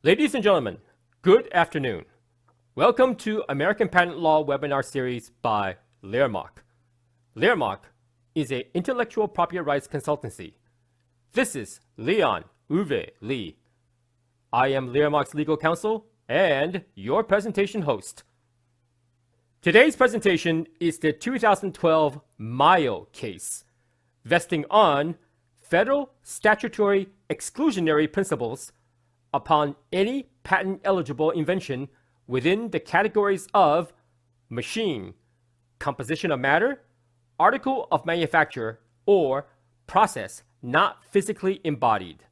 Ladies and gentlemen, good afternoon. Welcome to American Patent Law webinar series by Lehrmach. Lehrmach is an intellectual property rights consultancy. This is leon.lee. I am Lehrmach's legal counsel and your presentation host. Today's presentation is the 2012 Mayo case, vesting on federal statutory exclusionary principles upon any patent-eligible invention within the categories of machine, composition of matter, article of manufacture, or process not physically embodied.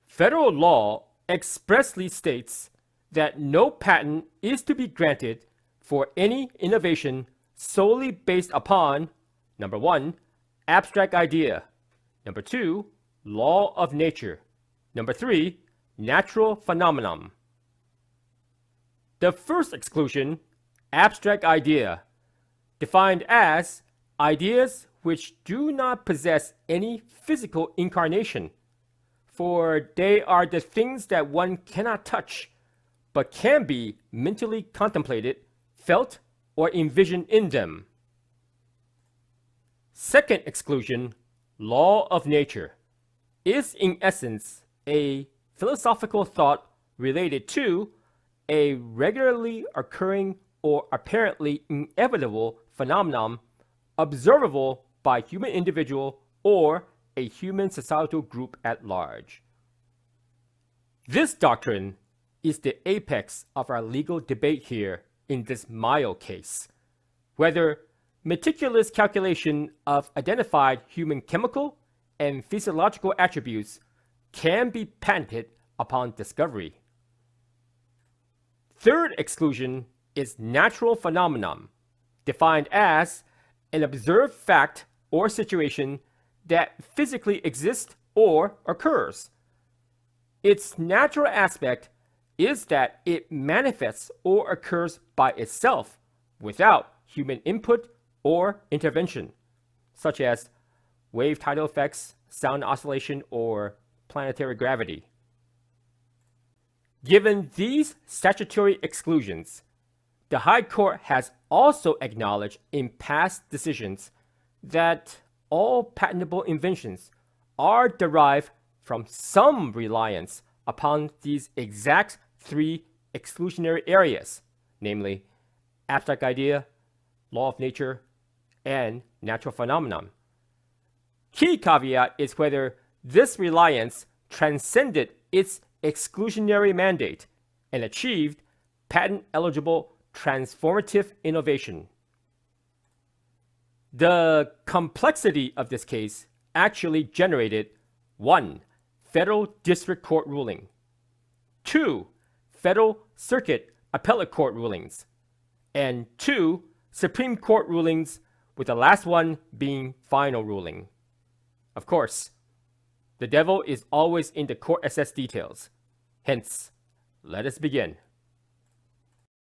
Federal law expressly states that no patent is to be granted for any innovation solely based upon, number 1, abstract idea, number 2, law of nature, number 3, natural phenomenon. The first exclusion, abstract idea, defined as ideas which do not possess any physical incarnation, for they are the things that one cannot touch, but can be mentally contemplated, felt, or envisioned in them. Second exclusion, law of nature, is in essence a philosophical thought related to a regularly occurring or apparently inevitable phenomenon observable by human individual or a human societal group at large. This doctrine is the apex of our legal debate here in this Mayo case, whether meticulous calculation of identified human chemical and physiological attributes can be patented upon discovery. Third exclusion is natural phenomenon, defined as an observed fact or situation that physically exists or occurs. Its natural aspect is that it manifests or occurs by itself without human input or intervention, such as wave tidal effects, sound oscillation, or planetary gravity. Given these statutory exclusions, the High Court has also acknowledged in past decisions that all patentable inventions are derived from some reliance upon these exact three exclusionary areas, namely abstract idea, law of nature, and natural phenomenon. Key caveat is whether this reliance transcended its exclusionary mandate and achieved patent-eligible transformative innovation. The complexity of this case actually generated 1. Federal District Court ruling, 2. Federal Circuit Appellate Court rulings, and 2. Supreme Court rulings, with the last one being final ruling. Of course, the devil is always in the court-assessed details. Hence, let us begin.